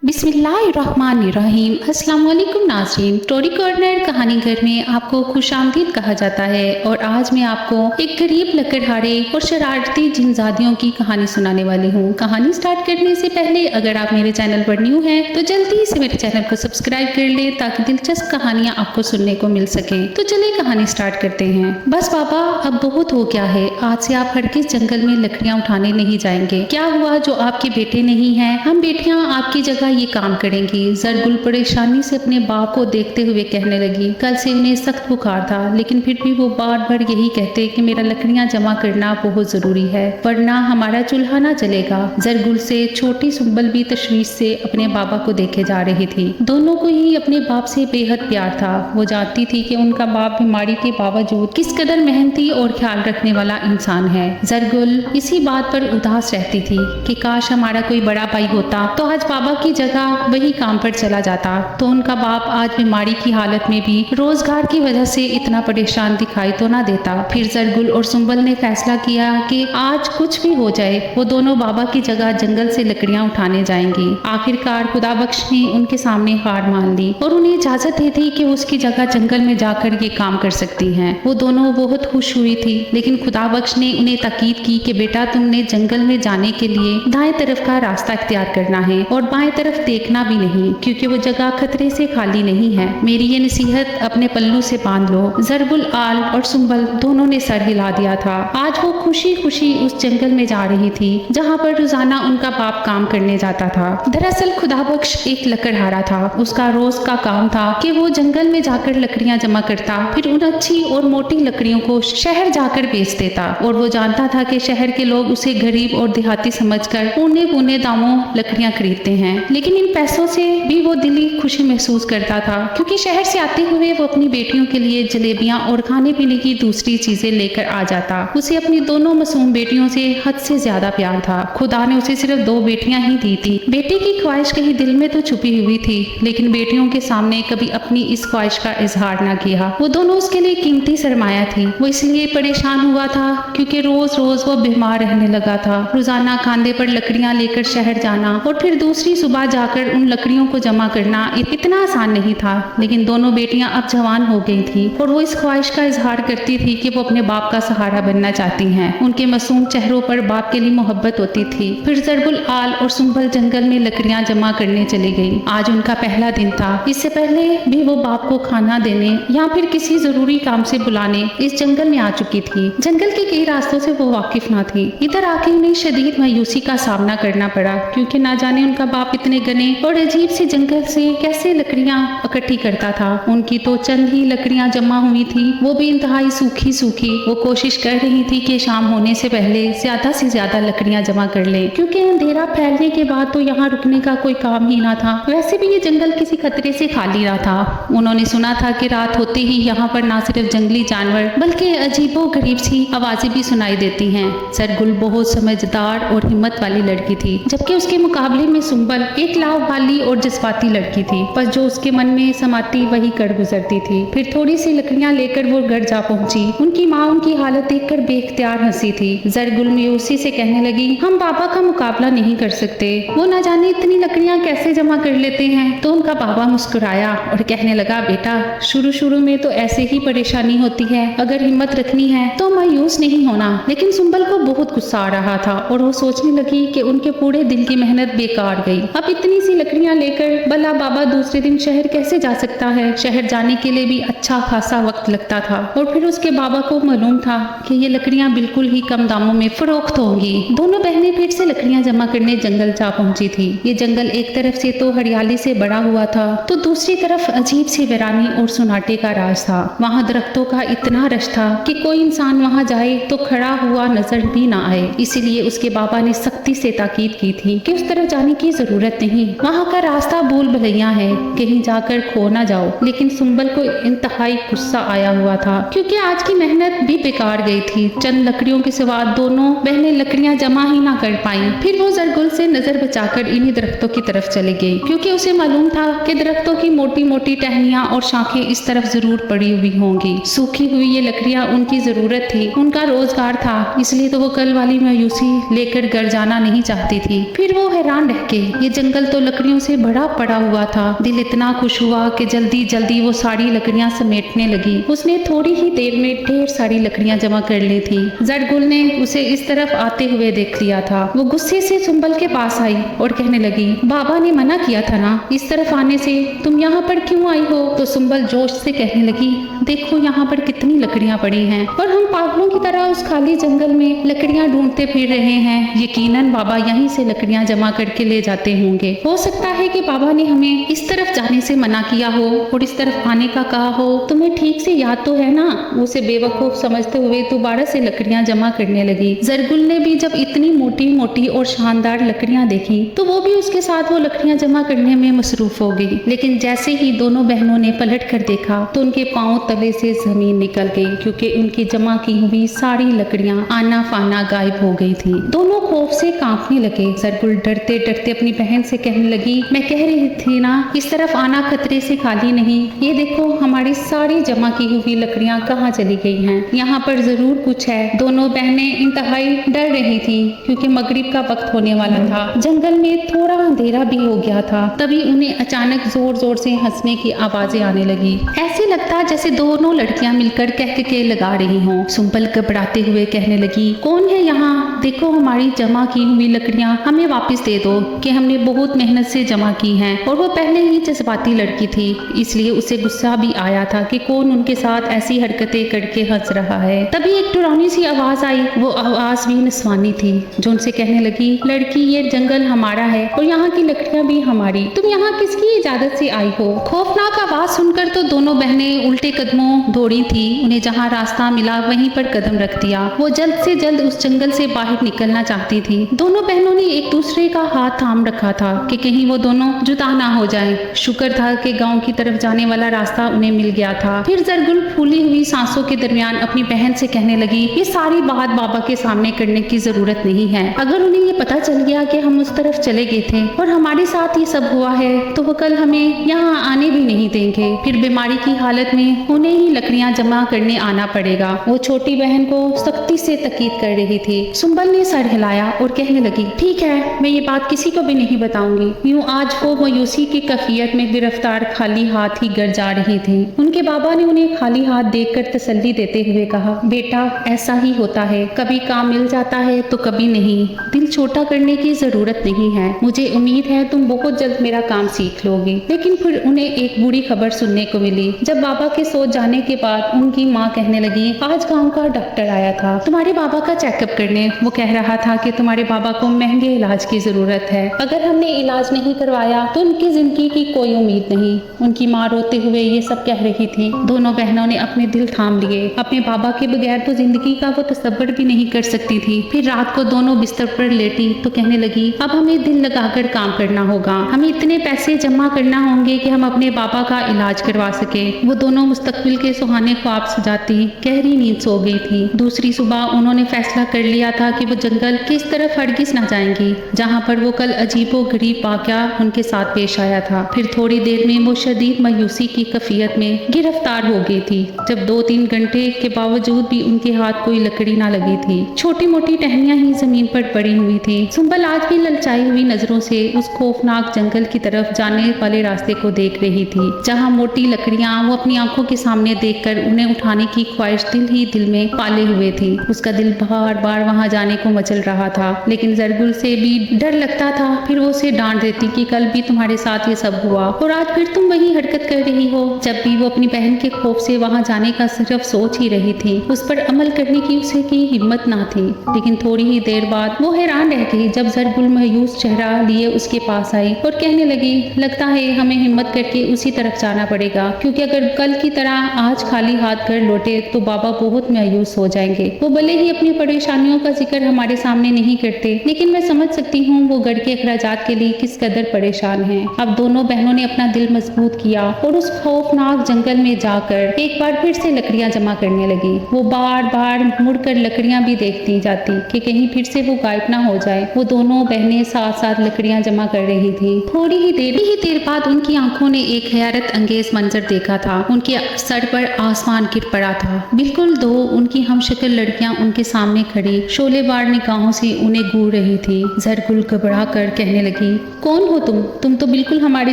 बिस्मिल्लाहिर्रहमानिर्रहीम। अस्सलाम वालेकुम नाज़रीन। स्टोरी कॉर्नर कहानी घर में आपको खुशामदीद कहा जाता है और आज मैं आपको एक गरीब लकड़हारे और शरारती जिनजादियों की कहानी सुनाने वाली हूँ। कहानी स्टार्ट करने से पहले अगर आप मेरे चैनल पर न्यू हैं तो जल्दी से मेरे चैनल को सब्सक्राइब कर ले ताकि दिलचस्प कहानियाँ आपको सुनने को मिल सके। तो चलिए कहानी स्टार्ट करते हैं। बस बाबा, अब बहुत हो गया है। आज से आप हरगिज़ जंगल में लकड़ियाँ उठाने नहीं जाएंगे। क्या हुआ जो आपके बेटे नहीं हैं? हम बेटियाँ आपकी जगह ये काम करेंगी। जरगुल परेशानी से अपने बाप को देखते हुए कहने लगी। कल से उन्हें सख्त बुखार था, लेकिन फिर भी वो बार बार यही कहते कि मेरा लकड़ियां जमा करना बहुत जरूरी है, वरना हमारा चूल्हा ना जलेगा। जरगुल से छोटी सुंबल भी तशवीश से अपने बाबा को देखे जा रही थी। दोनों को ही अपने बाप से बेहद प्यार था। वो जानती थी कि उनका बाप बीमारी के बावजूद किस कदर मेहनती और ख्याल रखने वाला इंसान है। जरगुल इसी बात पर उदास रहती थी कि काश हमारा कोई बड़ा भाई होता तो आज बाबा की जगह वही काम पर चला जाता, तो उनका बाप आज बीमारी की हालत में भी रोजगार की वजह से इतना परेशान दिखाई तो ना देता। फिर जरगुल और सुंबल ने फैसला किया कि आज कुछ भी हो जाए वो दोनों बाबा की जगह जंगल से लकड़ियां उठाने जाएंगी। आखिरकार खुदाबख्श ने उनके सामने हार मान ली और उन्हें इजाजत दे दी कि उसकी जगह जंगल में जाकर ये काम कर सकती हैं। वो दोनों बहुत खुश हुई थी, लेकिन खुदाबख्श ने उन्हें ताकीद की कि बेटा, तुमने जंगल में जाने के लिए दाएं तरफ का रास्ता इख्तियार करना है और बाएं तरफ देखना भी नहीं, क्योंकि वो जगह खतरे से खाली नहीं है। मेरी ये नसीहत अपने पल्लू से बांध लो। जरगुल आल और सुंबल दोनों ने सर हिला दिया था। आज वो खुशी खुशी उस जंगल में जा रही थी जहाँ पर रोजाना उनका बाप काम करने जाता था। दरअसल खुदाबख्श एक लकड़हारा था। उसका रोज का काम था कि वो जंगल में जाकर लकड़ियां जमा करता, फिर उन अच्छी और मोटी लकड़ियों को शहर जाकर बेच देता। और वो जानता था कि शहर के लोग उसे गरीब और देहाती समझकर औने पौने दामों लकड़ियां खरीदते हैं, लेकिन इन पैसों से भी वो दिली खुशी महसूस करता था, क्योंकि शहर से आते हुए वो अपनी बेटियों के लिए जलेबियां और खाने पीने की दूसरी चीजें लेकर आ जाता। उसे अपनी दोनों मासूम बेटियों से हद से ज्यादा प्यार था। खुदा ने उसे सिर्फ 2 बेटियां ही दी थी। बेटे की ख्वाहिश कहीं दिल में तो छुपी हुई थी, लेकिन बेटियों के सामने कभी अपनी इस ख्वाहिश का इजहार ना किया। वो दोनों उसके लिए कीमती सरमाया थी। वो इसलिए परेशान हुआ था क्योंकि रोज रोज वो बीमार रहने लगा था। रोजाना खांधे पर लकड़ियां लेकर शहर जाना और फिर दूसरी सुबह जाकर उन लकड़ियों को जमा करना इतना आसान नहीं था। लेकिन दोनों बेटियां अब जवान हो गई थी और वो इस ख्वाहिश का इजहार करती थी कि वो अपने बाप का सहारा बनना चाहती हैं। उनके मासूम चेहरों पर बाप के लिए मोहब्बत होती थी। फिर जरगुल आल और सुंबल जंगल में लकड़ियां जमा करने चली गई। आज उनका पहला दिन था। इससे पहले भी वो बाप को खाना देने या फिर किसी जरूरी काम से बुलाने इस जंगल में आ चुकी थी। जंगल के कई रास्तों से वो वाकिफ न थी। इधर आके उन्हें शदीद मायूसी का सामना करना पड़ा, क्योंकि ना जाने उनका बाप इतने घने और अजीब से जंगल से कैसे लकड़ियां इकट्ठी करता था। उनकी तो चंद ही लकड़ियां जमा हुई थी, वो भी इंतहाई सूखी सूखी। वो कोशिश कर रही थी कि शाम होने से पहले ज्यादा से ज्यादा लकड़ियां जमा कर ले, क्योंकि अंधेरा फैलने के बाद तो यहाँ रुकने का कोई काम ही ना था। वैसे भी ये जंगल किसी खतरे से खाली ना था। उन्होंने सुना था कि रात होते ही यहाँ पर ना सिर्फ जंगली जानवर बल्कि अजीबो गरीब सी आवाजें भी सुनाई देती हैं। सरगुल बहुत समझदार और हिम्मत वाली लड़की थी, जबकि उसके मुकाबले में सुंबल एक लाव वाली और जज्बाती लड़की थी। पर जो उसके मन में समाती वही कर गुजरती थी। फिर थोड़ी सी लकड़ियां लेकर वो घर जा पहुंची। उनकी माँ उनकी हालत देखकर बेख्तियार हंसी थी। जरगुल मायूसी से कहने लगी, हम बाबा का मुकाबला नहीं कर सकते, वो ना जाने इतनी लकड़ियां कैसे जमा कर लेते हैं। तो उनका बाबा मुस्कुराया और कहने लगा, बेटा, शुरू में तो ऐसे ही परेशानी होती है, अगर हिम्मत रखनी है तो मायूस नहीं होना। लेकिन सुंबल को बहुत गुस्सा आ रहा था और वो सोचने लगी कि उनके पूरे दिन की मेहनत बेकार गई। अब इतनी सी लकड़ियां लेकर भला बाबा दूसरे दिन शहर कैसे जा सकता है? शहर जाने के लिए भी अच्छा खासा वक्त लगता था। और फिर उसके बाबा को मालूम था कि ये लकड़ियां बिल्कुल ही कम दामों में फरोख्त होंगी। दोनों बहनें फिर से लकड़ियां जमा करने जंगल जा पहुंची थी। ये जंगल एक तरफ से तो हरियाली से भरा हुआ था, तो दूसरी तरफ अजीब सी वीरानी और सुनाटे का राज था। वहाँ दरख्तों का इतना रश था कि कोई इंसान वहाँ जाए तो खड़ा हुआ नजर भी ना आए। इसीलिए उसके बाबा ने सख्ती से ताकीद की थी कि उस तरफ जाने की जरूरत नहीं, वहाँ का रास्ता भूल भुलैया है, कहीं जाकर खो ना जाओ। लेकिन सुंबल को इंतहाई गुस्सा आया हुआ था, क्योंकि आज की मेहनत भी बेकार गई थी। चंद लकड़ियों के सिवा दोनों बहनें लकड़ियां जमा ही ना कर पाईं। फिर वो जरगुल से नजर बचाकर इन्हीं दरख्तों की तरफ चली गई, क्योंकि उसे मालूम था कि दरख्तों की मोटी मोटी टहनियां और शाखें इस तरफ जरूर पड़ी हुई होंगी। सूखी हुई ये लकड़ियां उनकी जरूरत थी, उनका रोजगार था, इसलिए तो वो कल वाली मायूसी लेकर घर जाना नहीं चाहती थी। फिर वो हैरान रह के ये जंगल जंगल तो लकड़ियों से भरा पड़ा हुआ था। दिल इतना खुश हुआ कि जल्दी जल्दी वो सारी लकड़ियां समेटने लगी। उसने थोड़ी ही देर में ढेर सारी लकड़ियां जमा कर ली थी। जरगुल ने उसे इस तरफ आते हुए देख लिया था। वो गुस्से से सुंबल के पास आई और कहने लगी, बाबा ने मना किया था ना इस तरफ आने से, तुम यहाँ पर क्यों आई हो? तो सुंबल जोश से कहने लगी, देखो यहाँ पर कितनी लकड़ियां पड़ी हैं और हम पागलों की तरह उस खाली जंगल में लकड़ियां ढूंढते फिर रहे हैं। यकीनन बाबा यहीं से लकड़ियां जमा करके ले जाते होंगे। हो सकता है कि बाबा ने हमें इस तरफ जाने से मना किया हो और इस तरफ आने का कहा हो। तुम्हें ठीक से याद तो है ना? उसे बेवकूफ समझते हुए दोबारा से लकड़ियां जमा करने लगी। जरगुल ने भी जब इतनी मोटी मोटी और शानदार लकड़ियां देखी तो वो भी उसके साथ वो लकड़ियां जमा करने में मसरूफ हो गई। लेकिन जैसे ही दोनों बहनों ने पलट कर देखा तो उनके पांव तले से जमीन निकल गई, क्योंकि उनकी जमा की हुई सारी लकड़ियां आना फाना गायब हो गई थी। दोनों खौफ से कांपने लगे। जरगुल डरते डरते अपनी बहन से कहने लगी, मैं कह रही थी ना इस तरफ आना खतरे से खाली नहीं। ये देखो हमारी सारी जमा की हुई लकड़ियां कहाँ चली गई हैं? यहाँ पर जरूर कुछ है। दोनों बहनें इंतहाई डर रही थी क्योंकि मगरिब का वक्त होने वाला था। जंगल में थोड़ा अंधेरा भी हो गया था। तभी उन्हें अचानक जोर जोर से हंसने की आवाजें आने लगी। ऐसे लगता जैसे दोनों लड़कियां मिलकर कह के लगा रही हों। सुंबल घबराते हुए कहने लगी, कौन है यहाँ? देखो हमारी जमा की हुई लकड़ियां हमें वापस दे दो कि हमने बहुत मेहनत से जमा की हैं। और वो पहले ही जज्बाती लड़की थी, इसलिए उसे गुस्सा भी आया था कि कौन उनके साथ ऐसी हरकतें करके हंस रहा है। तभी एक डरावनी सी आवाज आई। वो आवाज भी नस्वानी थी जो उनसे कहने लगी, लड़की ये जंगल हमारा है और यहाँ की लकड़ियां भी हमारी। तुम यहाँ किसकी इजाजत से आई हो? खौफनाक आवाज सुनकर तो दोनों बहनें उल्टे कदमों दौड़ी थी। उन्हें जहाँ रास्ता मिला वहीं पर कदम रख दिया। वो जल्द से जल्द उस जंगल से बाहर निकलना चाहती थी। दोनों बहनों ने एक दूसरे का हाथ थाम रखा था कि कहीं वो दोनों जुदा ना हो जाएं। शुक्र था कि गांव की तरफ जाने वाला रास्ता उन्हें मिल गया था। फिर जरगुल फूली हुई सांसों के दरमियान अपनी बहन से कहने लगी, ये सारी बात बाबा के सामने करने की जरूरत नहीं है। अगर उन्हें ये पता चल गया कि हम उस तरफ चले गए थे और हमारे साथ ये सब हुआ है तो वो कल हमें यहाँ आने भी नहीं देंगे। फिर बीमारी की हालत में उन्हें ही लकड़ियां जमा करने आना पड़ेगा। वो छोटी बहन को सख्ती से तकीद कर रही थी। सुंबल ने सर हिलाया और कहने लगी, ठीक है मैं ये बात किसी को भी नहीं बताऊंगी। यूं आज वो मायूसी की कैफियत में गिरफ्तार खाली हाथ ही घर जा रही थी। उनके बाबा ने उन्हें खाली हाथ देखकर तसल्ली देते हुए कहा, बेटा ऐसा ही होता है, कभी काम मिल जाता है तो कभी नहीं। दिल छोटा करने की जरूरत नहीं है। मुझे उम्मीद है तुम बहुत जल्द मेरा काम सीख लोगे। लेकिन फिर उन्हें एक बुरी खबर सुनने को मिली। जब बाबा के सो जाने के बाद उनकी माँ कहने लगी, आज गांव का डॉक्टर आया था तुम्हारे बाबा का चेकअप करने। वो कह रहा था कि तुम्हारे बाबा को महंगे इलाज की जरूरत है। अगर हमने इलाज नहीं करवाया तो उनकी जिंदगी की कोई उम्मीद नहीं। उनकी माँ रोते हुए ये सब कह रही थी। दोनों बहनों ने अपने दिल थाम लिए। अपने बाबा के बगैर तो जिंदगी का वो तसव्वुर भी नहीं कर सकती थी। फिर रात को दोनों बिस्तर पर लेटी तो कहने लगी, अब हमें दिल लगाकर काम करना होगा। हमें इतने पैसे जमा करना होंगे कि हम अपने बाबा का इलाज करवा सके। वो दोनों मुस्तकबिल के सुहाने ख्वाब सजाती गहरी नींद सो गई थी। दूसरी सुबह उन्होंने फैसला कर लिया था कि वो जंगल किस तरफ हरगिज न जाएंगी जहाँ पर वो कल अजीबो गरीब वाक़या उनके साथ पेश आया था। फिर थोड़ी देर में वो शदीद मायूसी की कैफियत में गिरफ्तार हो गई थी। जब 2-3 घंटे के बावजूद भी उनके हाथ कोई लकड़ी ना लगी थी। छोटी मोटी टहनियां ही जमीन पर पड़ी हुई थी। सुंबल आज भी ललचाई हुई नजरों से उस खौफनाक जंगल की तरफ जाने वाले रास्ते को देख रही थी, जहाँ मोटी लकड़ियां वो अपनी आंखों के सामने देखकर उन्हें उठाने की ख्वाहिश दिल ही दिल में पाले हुए थी। उसका दिल बार बार वहां जाने को मचल रहा था, लेकिन जरगुल से भी डर लगता था। फिर वो उसे डांट देती कि कल भी तुम्हारे साथ ये सब हुआ और आज फिर तुम वही हरकत कर रही हो। जब भी वो अपनी बहन के खौफ से वहां जाने का सिर्फ सोच ही रही थी, उस पर अमल करने की उसे की हिम्मत ना थी। लेकिन थोड़ी ही देर बाद वो हैरान रह गई जब जरगुल मायूस चेहरा लिए उसके पास आई और कहने लगी, लगता है हमें हिम्मत करके उसी तरफ जाना पड़ेगा, क्योंकि अगर कल की तरह आज खाली हाथ घर लौटे तो बाबा बहुत मायूस हो जाएंगे। वो भले ही अपनी परेशानियों का जिक्र हमारे सामने नहीं करते, लेकिन मैं समझ सकती हूँ वो घर के अखराजात के लिए किस कदर परेशान हैं। अब दोनों बहनों ने अपना दिल मजबूत किया और उस खौफनाक जंगल में जाकर एक बार फिर से लकड़ियां जमा करने लगी। वो बार बार मुड़कर लकड़ियां भी देखती जाती कि कहीं फिर से वो गायब ना हो जाए। वो दोनों बहनें साथ साथ लकड़ियां जमा कर रही थी। थोड़ी ही देर बाद उनकी आंखों ने एक हैरत अंगेज मंजर देखा था। उनके सर पर आसमान गिर पड़ा था। बिल्कुल दो उनकी हमशक्ल लड़कियां उनके सामने खड़ी शोलेबार निगाहों से उन्हें घूर रही थी। जरगुल घबरा कर कहने लगी, लगी, कौन हो तुम तो बिल्कुल हमारी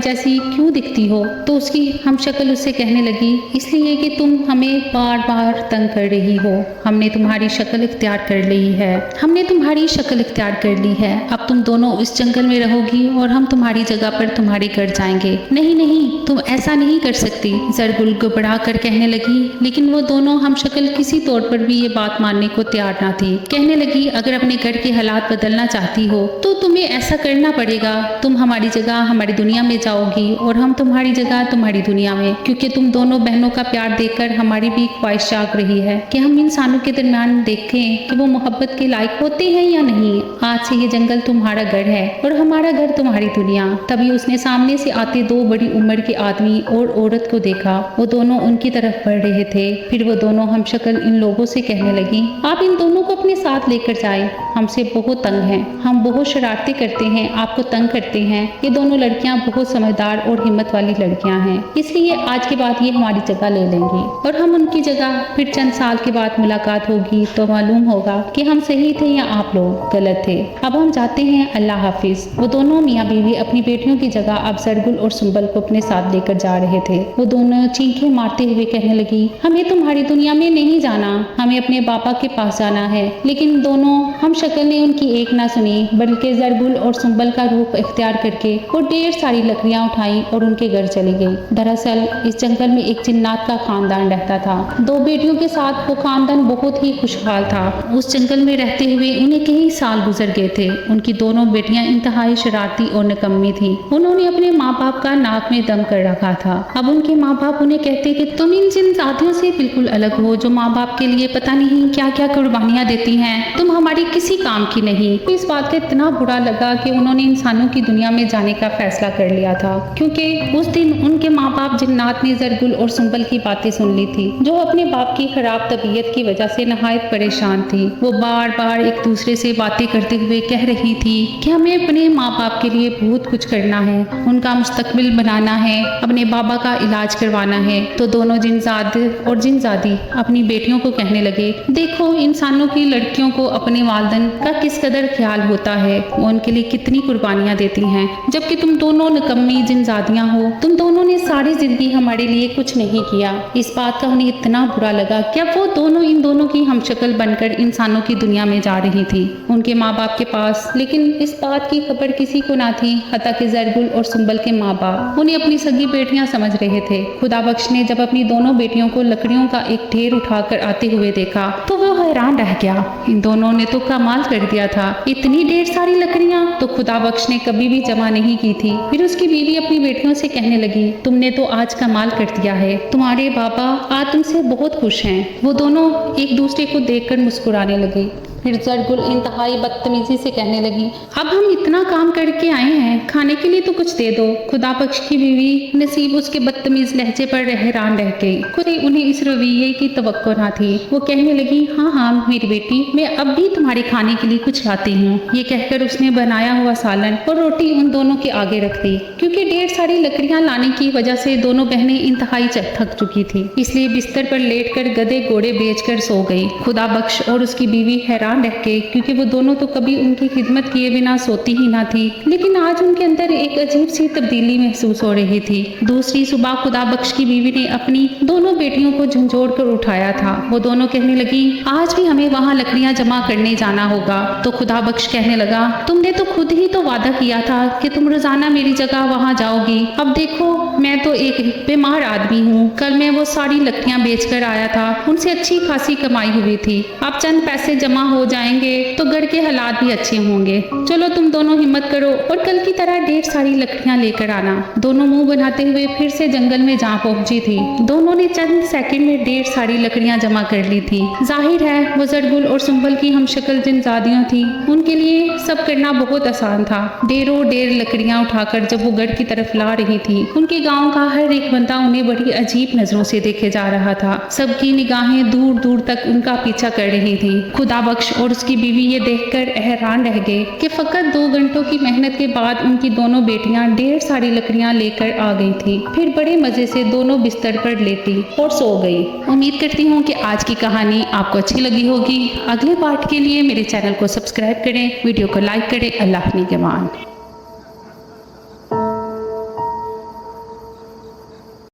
जैसी क्यों दिखती हो? तो उसकी हम शक्ल उससे कहने लगी, इसलिए कि तुम हमें बार बार तंग कर रही हो। हमने तुम्हारी शक्ल इख्तियार कर ली है, हमने तुम्हारी शक्ल इख्तियार कर ली है। अब तुम दोनों इस जंगल में रहोगी और हम तुम्हारी जगह पर तुम्हारे घर जाएंगे। नहीं नहीं, तुम ऐसा नहीं कर सकती, ज़रगुल घबरा कर कहने लगी। लेकिन वो दोनों हम शक्ल किसी तौर पर भी ये बात मानने को तैयार ना थी। कहने लगी, अगर अपने घर के हालात बदलना चाहती हो तो तुम्हें ऐसा करना पड़ेगा। तुम हमारी जगह हमारी दुनिया में जाओगी और हम तुम्हारी जगह तुम्हारी दुनिया में, क्योंकि तुम दोनों बहनों का प्यार देखकर हमारी भी ख्वाहिश जाग रही है कि हम इंसानों के दरमियान देखें कि वो मोहब्बत के लायक होते हैं या नहीं। आज से ये जंगल तुम्हारा घर है और हमारा घर तुम्हारी दुनिया। तभी उसने सामने से आते दो बड़ी उम्र के आदमी और औरत को देखा। वो दोनों उनकी तरफ बढ़ रहे थे। फिर वो दोनों हम शक्ल इन लोगों से कहने लगी, आप इन दोनों को अपने साथ लेकर जाएं, हमसे बहुत तंग हैं, हम बहुत शरारतें करते हैं, आपको तंग करते हैं। ये दोनों लड़कियां बहुत समझदार और हिम्मत वाली लड़कियां हैं, इसलिए आज के बाद ये हमारी जगह ले लेंगी और हम उनकी जगह फिर चंद साल के बाद मुलाकात होगी तो मालूम होगा कि हम सही थे या आप लोग गलत थे। अब हम जाते हैं, अल्लाह हाफिज। वो दोनों मियाँ बीवी अपनी बेटियों की जगह अब ज़रगुल और सुंबल को अपने साथ लेकर जा रहे थे। वो दोनों चीखें मारते हुए कहने लगी, हमें तुम्हारी दुनिया में नहीं जाना, हमें अपने पापा के पास जाना है। लेकिन दोनों हम शक्ल ने उनकी एक ना सुनी, बल्कि ज़रगुल और सुंबल का रूप इख्तियार करके वो ढेर सारी लकड़ियां उठाई और उनके घर चली गई। दरअसल इस जंगल में एक जिन्नात का खानदान रहता था। दो बेटियों के साथ वो खानदान बहुत ही खुशहाल था। उस जंगल में रहते हुए उन्हें कई साल गुजर गए थे। उनकी दोनों बेटियां इंतहाई शरारती और निकम्मी थी। उन्होंने अपने माँ बाप का नाक में दम कर रखा था। अब उनके माँ बाप उन्हें कहते कि तुम इन जिनजातियों से बिल्कुल अलग हो जो माँ बाप के लिए पता नहीं क्या क्या कुर्बानियाँ देती हैं, तुम हमारी किसी काम की नहीं। तो इस बात का इतना बुरा लगा कि उन्होंने इंसानों की दुनिया में जाने का फैसला कर लिया था, क्योंकि उस दिन उनके माँ बाप जिन्नात ने ज़रगुल और सुंबल की बातें सुन ली थी, जो अपने बाप की खराब तबीयत की वजह से नहायत परेशान थी। वो बार बार एक दूसरे से बातें करते हुए कह रही थी कि हमें अपने माँ बाप के लिए बहुत कुछ करना है, उनका मुस्तकबिल बनाना है, अपने बाबा का इलाज करवाना है। तो दोनों जिनजाद और जिनजादी अपनी बेटियों को कहने लगे, देखो इंसानों की लड़कियों को अपने वालिदैन का किस कदर ख्याल होता है, वो उनके लिए कितनी कुर्बानियाँ देती हैं, जबकि तुम दोनों निकम्मी जिनजादियाँ हो, तुम दोनों ने सारी जिंदगी हमारे लिए कुछ नहीं किया। इस बात का उन्हें इतना बुरा लगा कि अब वो दोनों इन दोनों की हमशक्ल बनकर इंसानों की दुनिया में जा रही थी, उनके माँ बाप के पास। लेकिन इस बात की खबर किसी को ना थी, हत्ता कि ज़रगुल और सुंबल के माँ बाप उन्हें अपनी सगी बेटियां समझ रहे थे। खुदा बख्श ने जब अपनी दोनों बेटियों को लकड़ियों का एक ढेर उठाकर आते हुए देखा तो वो हैरान रह गया। इन दोनों ने तो कमाल कर दिया था, इतनी ढेर सारी लकड़ियां तो खुदा बख्श ने कभी भी जमा नहीं की थी। फिर उसकी बीवी अपनी बेटियों से कहने लगी, तुमने तो आज कमाल कर दिया है, तुम्हारे बाबा आज तुमसे बहुत खुश हैं। वो दोनों एक दूसरे को देखकर मुस्कुराने लगे। फिर ज़रगुल इंतहाई बदतमीजी से कहने लगी, अब हम इतना काम करके आए हैं, खाने के लिए तो कुछ दे दो। खुदा बख्श की बीवी नसीब उसके बदतमीज लहजे पर हैरान रह गई। खुद ही उन्हें इस रवैये की तवक्को ना थी। वो कहने लगी, हाँ हाँ मेरी बेटी, मैं अब भी तुम्हारे खाने के लिए कुछ लाती हूँ। ये कहकर उसने बनाया हुआ सालन और रोटी उन दोनों के आगे रख दी। क्योंकि ढेर सारी लकड़ियां लाने की वजह से दोनों बहनें इंतहाई थक चुकी थी, इसलिए बिस्तर पर लेटकर गधे घोड़े बेचकर सो गई। खुदा बख्श और उसकी बीवी हैरान रह के, क्योंकि वो दोनों तो कभी उनकी खिदमत किए बिना सोती ही ना थी। लेकिन आज उनके अंदर एक अजीब सी तब्दीली महसूस हो रही थी। दूसरी सुबह खुदा बख्श की बीवी ने अपनी दोनों बेटियों को झंझोड़ कर उठाया था। वो दोनों कहने लगी, आज भी हमें वहाँ लकड़ियाँ जमा करने जाना होगा। तो खुदा बख्श कहने लगा, तुमने तो खुद ही तो वादा किया था कि तुम रोजाना मेरी जगह वहाँ जाओगी। अब देखो मैं तो एक बीमार आदमी हूँ, कल मैं वो सारी लकड़ियाँ बेच कर आया था, उनसे अच्छी खासी कमाई हुई थी। अब चंद पैसे जमा हो जाएंगे तो घर के हालात भी अच्छे होंगे। चलो तुम दोनों हिम्मत करो और कल की तरह ढेर सारी लकड़ियां लेकर आना। दोनों मुंह बनाते हुए फिर से जंगल में जा पहुंची थी। दोनों ने चंद सेकंड में ढेर सारी लकड़ियां जमा कर ली थी। जाहिर है वो ज़रगुल और सुंबल की हमशक्ल जिनजादियां थी, उनके लिए सब करना बहुत आसान था। ढेरों ढेर लकड़ियां उठाकर जब वो गढ़ की तरफ ला रही थी, उनके गाँव का हर एक बंदा उन्हें बड़ी अजीब नजरों से देखे जा रहा था। सबकी निगाहें दूर दूर तक उनका पीछा कर रही थी। खुदा बख्श और उसकी बीवी ये देखकर हैरान रह गए कि फकत 2 घंटों की मेहनत के बाद उनकी दोनों बेटियां ढेर सारी लकड़ियां लेकर आ गई थी। फिर बड़े मजे से दोनों बिस्तर पर लेटी और सो गई। उम्मीद करती हूँ कि आज की कहानी आपको अच्छी लगी होगी। अगले पार्ट के लिए मेरे चैनल को सब्सक्राइब करें, वीडियो को लाइक करें। अल्लाह निगहबान।